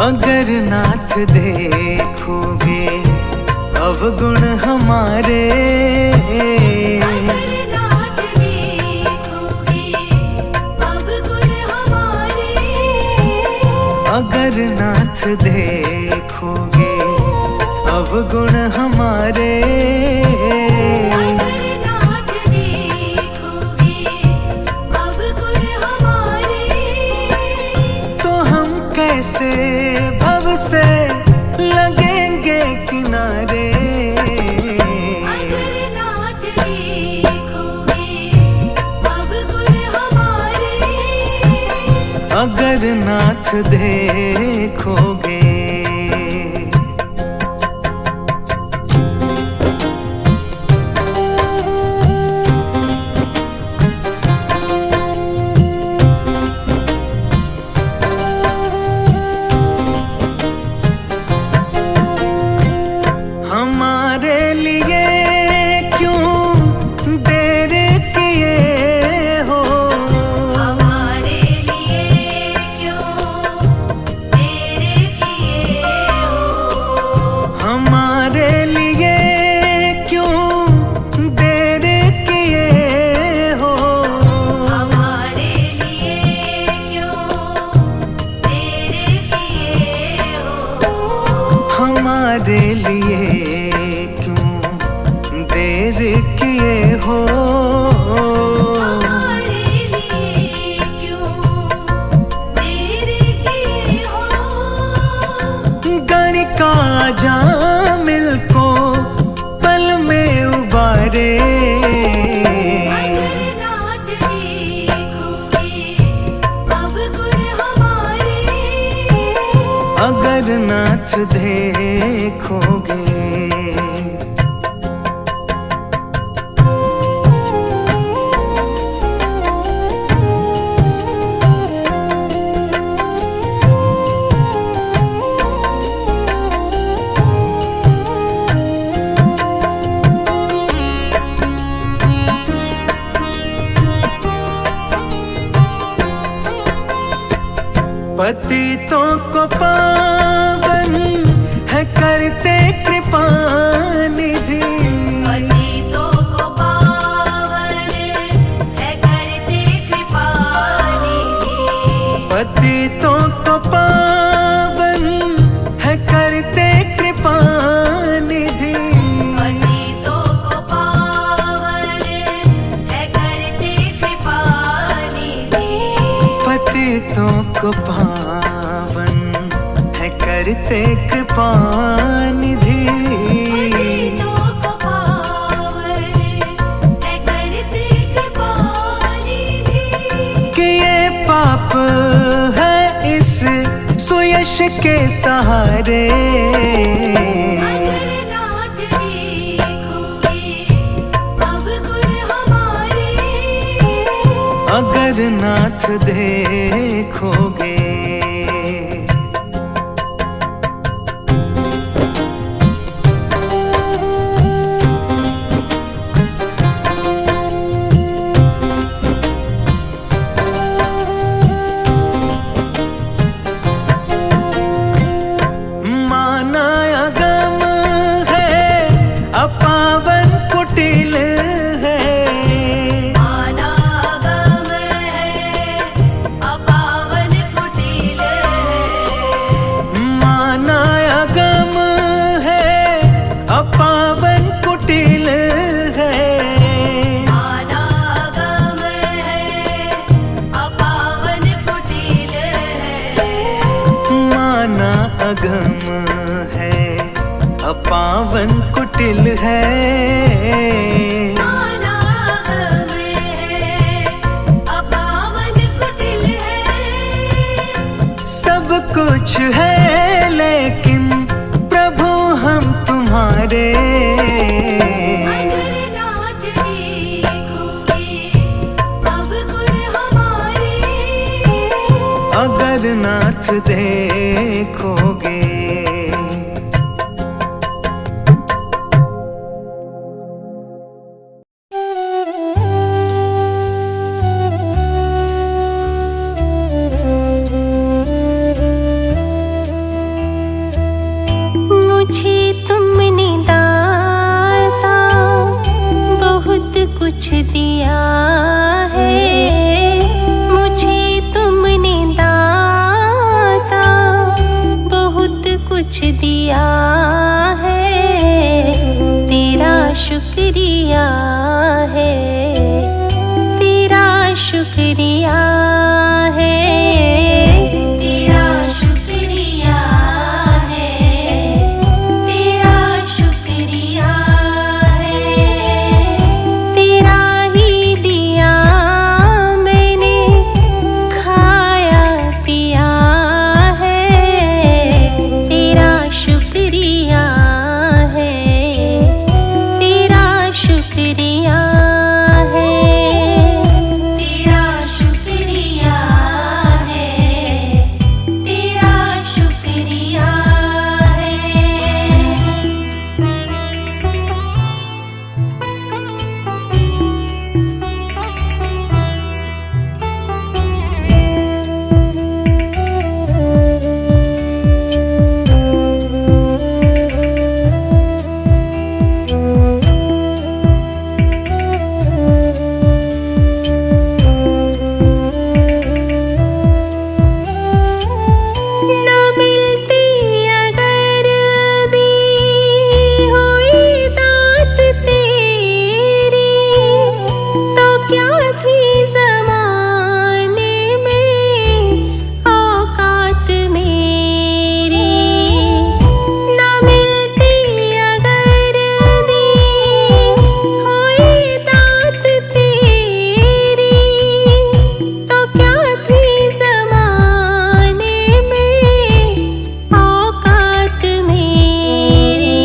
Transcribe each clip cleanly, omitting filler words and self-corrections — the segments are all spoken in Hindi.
अगर नाथ देखोगे अवगुण हमारे, अगर नाथ देखोगे अवगुण हमारे, अगर नाथ देखोगे अवगुण हमारे, अगर नाथ देखोगे अवगुण हमारे, तो हम कैसे भव से लगेंगे किनारे। अगर नाथ देखोगे अवगुण हमारे, अगर नाथ देखोगे। हमारे लिए क्यों देर किए हो, हमारे लिए क्यों देर किए हो, हमारे लिए क्यों देर किए हो, हमारे लिए क्यों देर किए हो, हमारे लिए क्यों देर किए हो, हमारे लिए क्यों देर किए हो, गणिका जामिल को पल में उबारे। अगर नाथ देखोगे अवगुण हमारे, अगर नाथ देखोगे। पतितों को पावन है करते कृपा निधि, पतितों को पावन है करते कृपा निधि, पतितों को पावन है करते कृपा निधि, पतितों को पावन है करते कृपा निधि, पतितों को पावन है करते कृपा निधि। पतितों को पावन है करते कृपा निधि, किए पाप है इस सुयश के सहारे। अगर नाथ देखोगे अवगुण हमारे, अगर नाथ देखोगे। माना अगम है अपावन कुटिल है, अनागम है अपावन कुटिल है, माना अगम है अपावन कुटिल है, अनागम है अपावन कुटिल है, माना अगम है अपावन कुटिल है, अनागम है अपावन कुटिल है, सब कुछ है लेकिन प्रभु हम तुम्हारे। अगर नाथ देखोगे अवगुण हमारे, अगर नाथ देखोगे। कुछ दिया है मुझे तुमने दाता, बहुत कुछ दिया है, तेरा शुक्रिया है, तेरा शुक्रिया है, तेरा शुक्रिया है, तेरा शुक्रिया है, तेरा ही दिया मैंने खाया पिया है, तेरा शुक्रिया है, तेरा शुक्रिया है, तेरा शुक्रिया है, तेरा शुक्रिया है। न मिलती अगर दी हुई दात तेरी, तो क्या थी ज़माने में औकात मेरी। न मिलती अगर दी हुई दात तेरी, तो क्या थी ज़माने में औकात मेरी।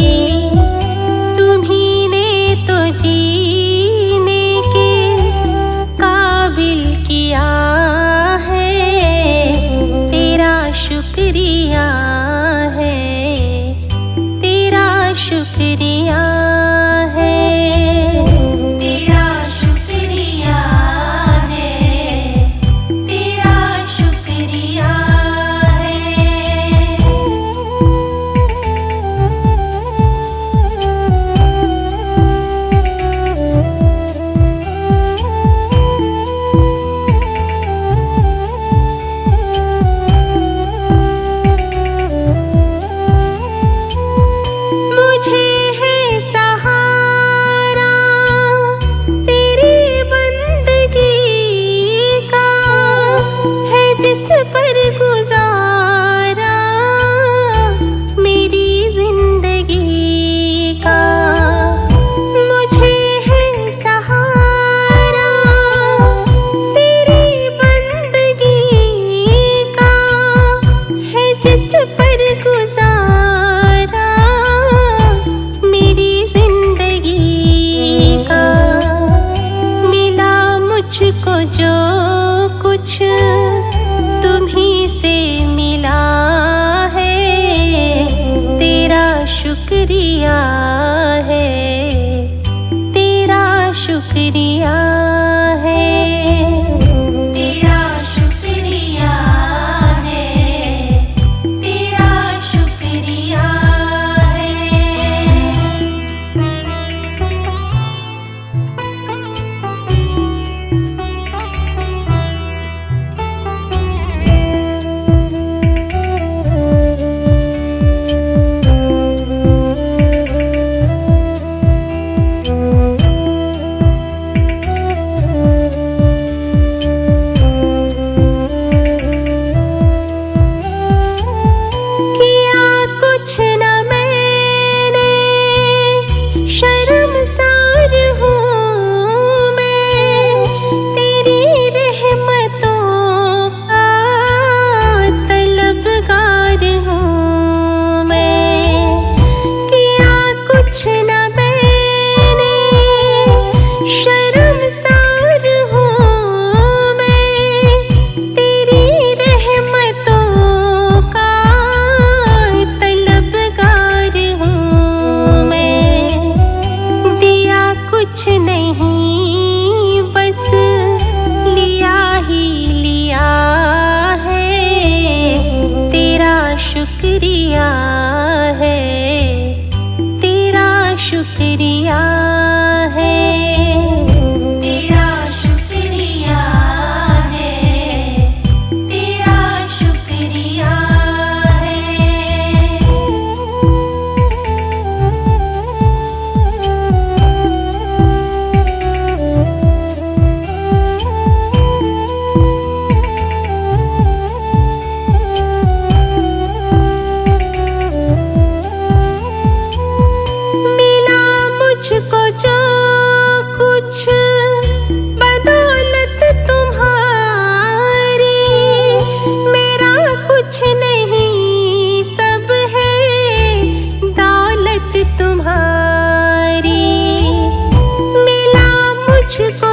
तुम्ही ने तो जीने के काबिल किया है, तेरा शुक्रिया है, तेरा शुक्रिया है, तेरा शुक्रिया है, तेरा शुक्रिया है। मुझे है सहारा तेरी बंदगी का, है जिस पर गुजारा मेरी जिंदगी का। मुझे है सहारा तेरी बंदगी का, है जिस पर गुजारा मेरी जिंदगी का। मिला मुझको जो कुछ तुम्ही से मिला है, तेरा शुक्रिया है, तेरा शुक्रिया है, तेरा शुक्रिया है, तेरा शुक्रिया है।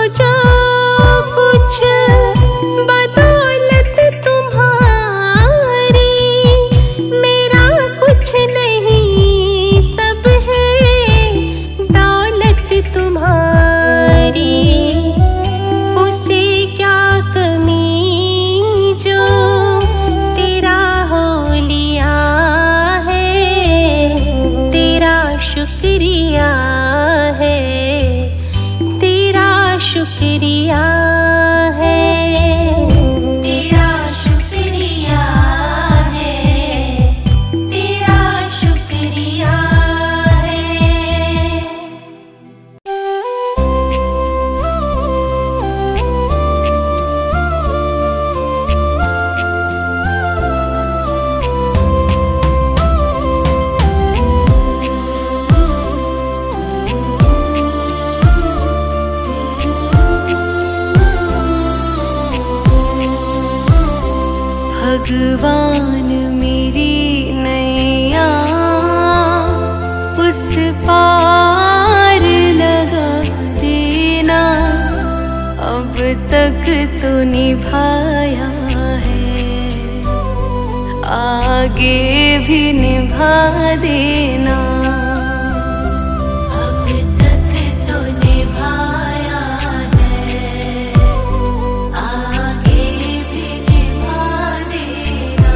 जो कुछ बदौलत तुम्हारी, मेरा कुछ नहीं सब है दौलत तुम्हारी। उसे क्या कमी जो तेरा हो लिया है, तेरा शुक्रिया है, तेरा शुक्रिया है, तेरा शुक्रिया है, तेरा शुक्रिया है। भगवान मेरी नैया उस पार लगा देना, अब तक तो निभाया है, आगे भी निभा देना। अब तक तो निभाया है, आगे भी निभा देना।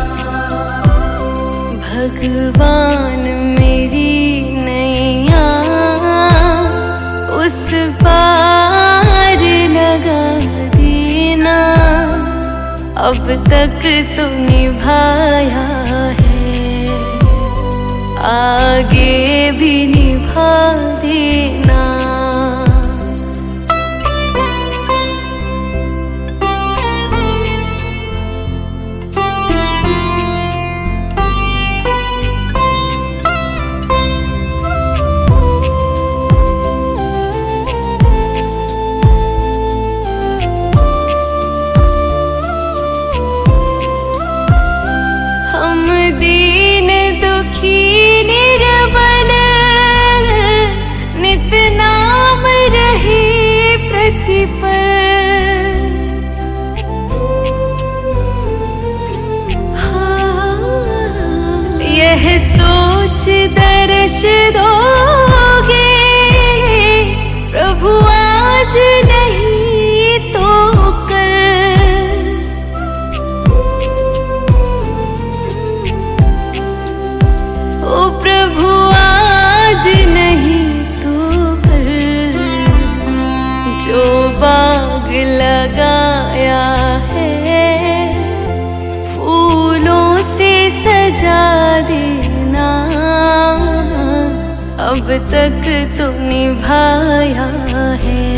भगवान मेरी नैया उस पार लगा देना, अब तक तो निभाया है, आगे भी निभा देना। हम दीन दुखी निर्बल नित नाम रहे प्रतिपल, यह सोच दर्श दोगे प्रभु आज नहीं तो कल। ओ प्रभु आज नहीं तो कल, जो बाग लगाया है फूलों से सजा देना, अब तक तो निभाया है,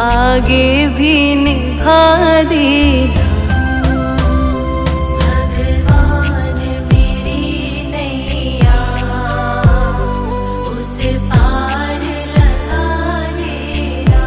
आगे भी निभा देना। भगवान मेरी नैया उस पार लगा देना।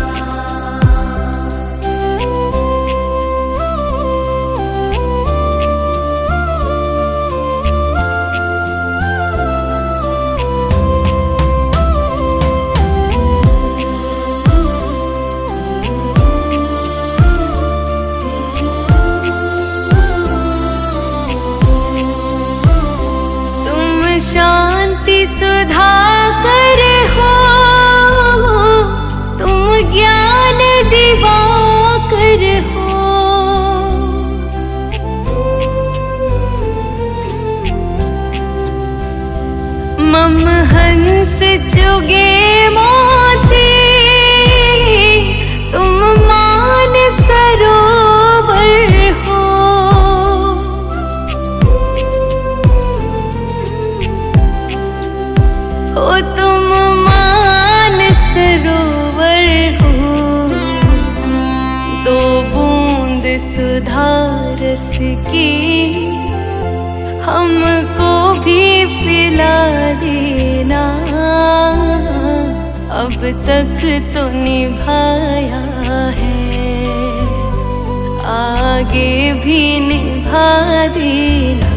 शांति सुधाकर हो, तुम ज्ञान दिवाकर हो, मम हंस चुगे मोती, तुम मान सरोवर हो। ओ तुम मान सरोवर हो, दो बूंद सुधा रस की हमको भी पिला देना, अब तक तो निभाया है, आगे भी निभा देना।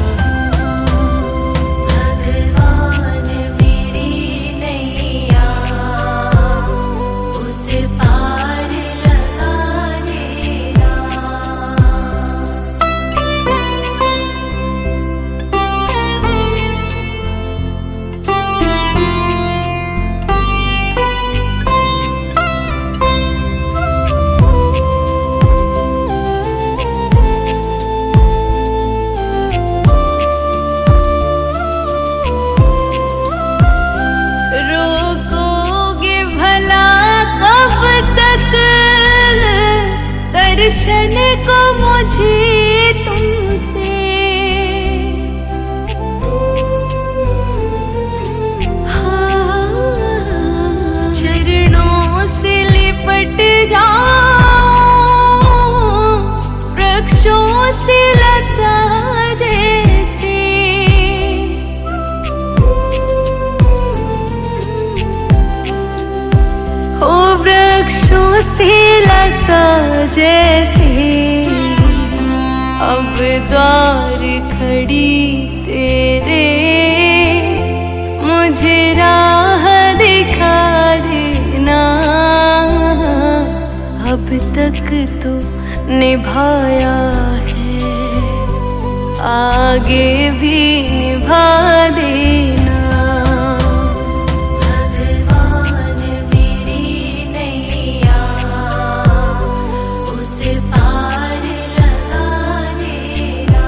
भगवान मेरी नैया उस पार दर्शन को मुझे तुमसे चरणों से लिपट जाऊं वृक्षों से लता जैसे ओ वृक्षों से लता जैसे अब द्वार खड़ी तेरे मुझे राह दिखा देना अब तक तो निभाया है आगे भी निभा देना भगवान मेरी नैया उस पार लगा देना।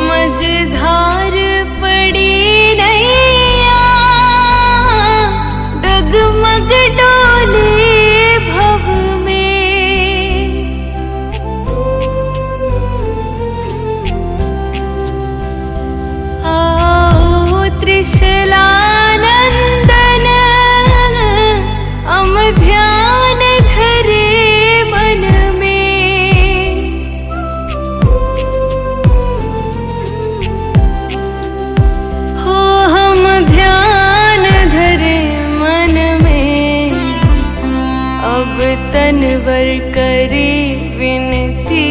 मझधार पड़ी नैया डगमग डोले भव में आओ त्रिशलानंदन हम ध्यान धरे मन में हो हम ध्यान धरे मन में अब तनवर करे विनती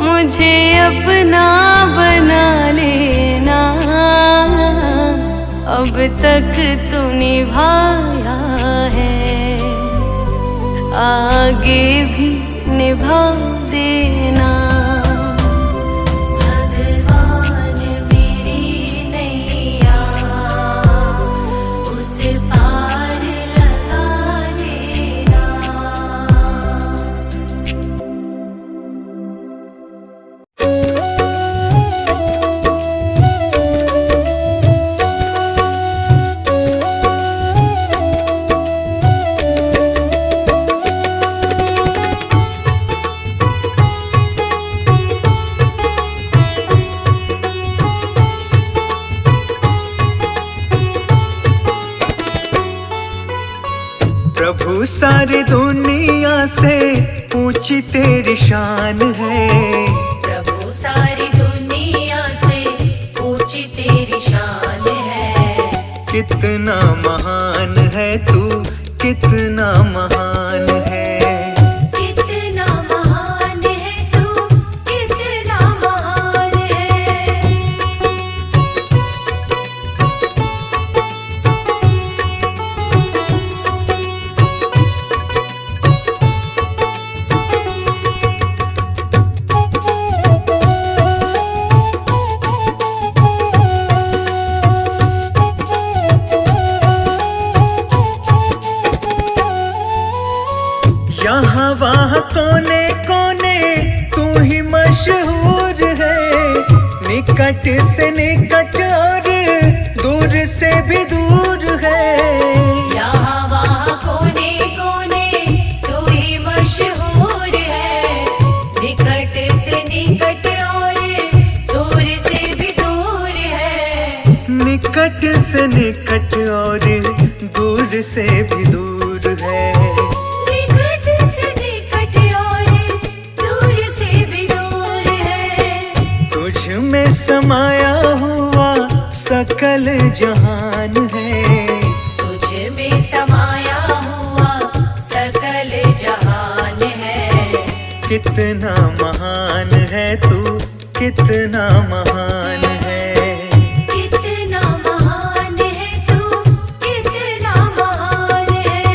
मुझे अपना बना लेना अब तक तो निभाया है आगे भी निभा देना भगवान मेरी नैया उस पार लगा देना। प्रभु सारी दुनिया से ऊंची तेरी शान है प्रभु सारी दुनिया से ऊंची तेरी शान है। कितना महान है तू कितना महान है कितना महान है तू कितना महान है। यहाँ वहाँ कोने कोने तू ही मशहूर है निकट से निकट और दूर से भी दूर है यहाँ वहाँ कोने कोने तू ही मशहूर है निकट से निकट और दूर से भी दूर है। निकट से निकट और दूर से भी दूर है निकट से निकट और दूर से भी दूर है। तुझ में समाया हुआ सकल जहान है तुझ में समाया हुआ सकल जहान है। कितना महान है तू कितना महान है कितना महान है तू कितना महान है।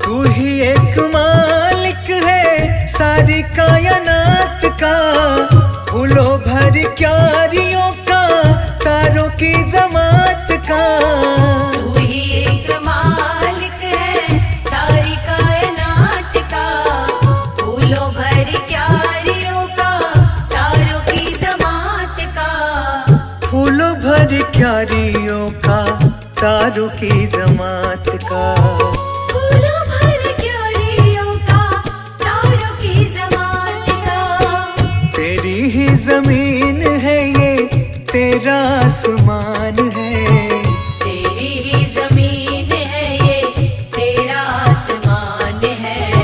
तू ही एक मालिक है सारी कायनात का, फूलों भर क्यारियों का, तारों की जमात का। तू ही एक मालिक है सारी कायनात का, फूलों भर क्यारियों का, तारों की जमात का। फूलों भर क्यारियों का, तारों की जमात का। फूलों भर क्यारियों का, तारों की जमात का। तेरी ही जमीन है ये, तेरा आसमान है। तेरी ही जमीन है ये, तेरा आसमान है।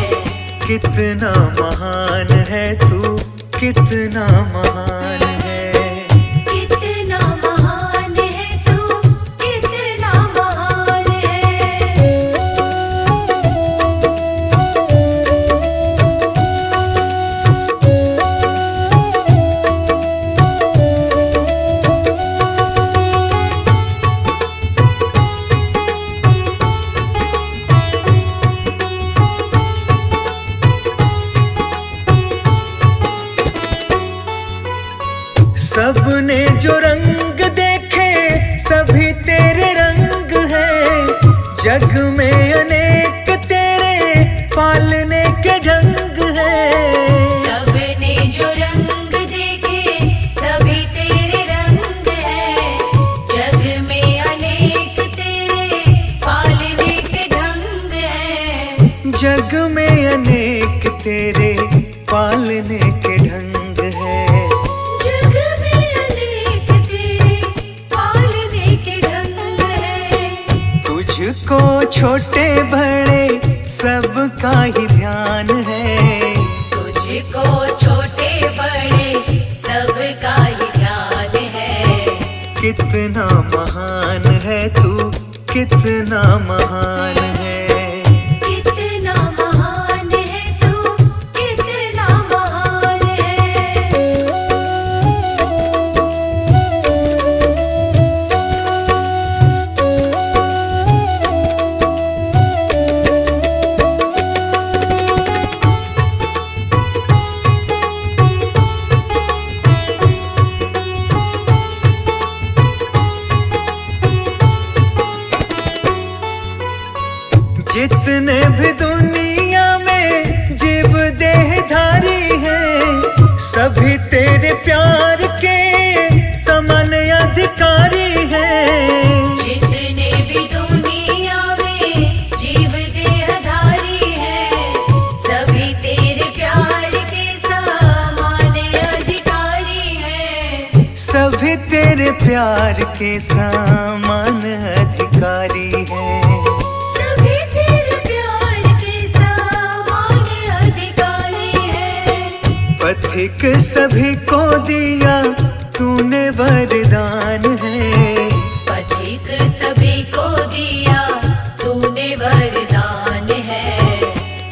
कितना महान है तू, कितना महान है। कितना महान है तू, कितना महान है। सबने जो रंग देखे सभी तेरे रंग है, जग में अनेक तेरे पालने के ढंग है। सबने जो रंग देखे सभी तेरे रंग है, जग में अनेक तेरे पालने के ढंग है। जग में अनेक तेरे पालने के ढंग है। जग में अनेक तेरे पालने के ढंग है। तुझको छोटे बड़े सबका ही ध्यान है। तुझको छोटे बड़े सबका ही ध्यान है। कितना महान है तू, कितना महान है। कितना महान है तू, कितना महान है। जितने भी दुनिया में जीव देहधारी हैं, सभी तेरे प्यार के समान अधिकारी हैं। जितने भी दुनिया में जीव देहधारी हैं, सभी तेरे प्यार के समान अधिकारी हैं। सभी तेरे प्यार के समान अधिकारी हैं। सभी तेरे प्यार के समान अधिकारी हैं। पथिक सभी को दिया तूने वरदान है। पथिक सभी को दिया तूने वरदान है।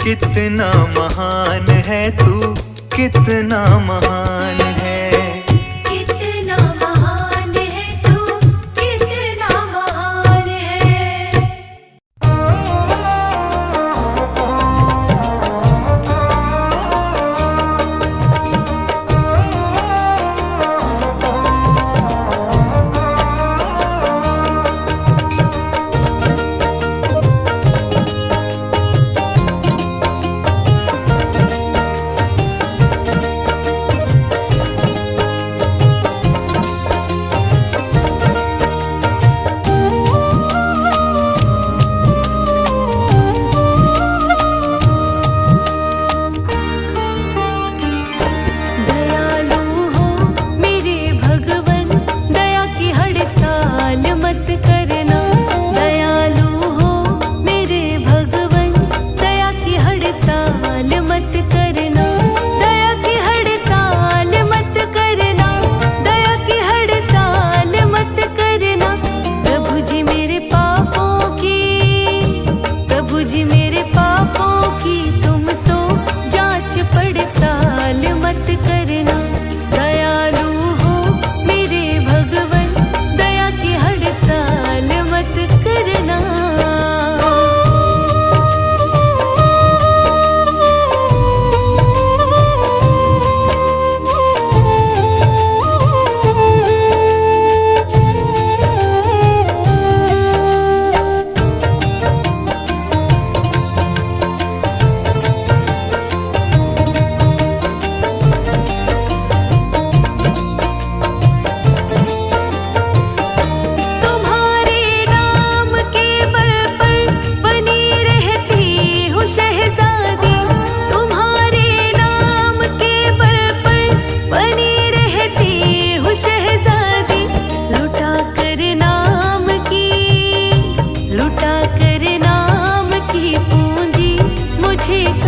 कितना महान है तू, कितना महान है। कितना महान है तू, कितना महान है। ठीक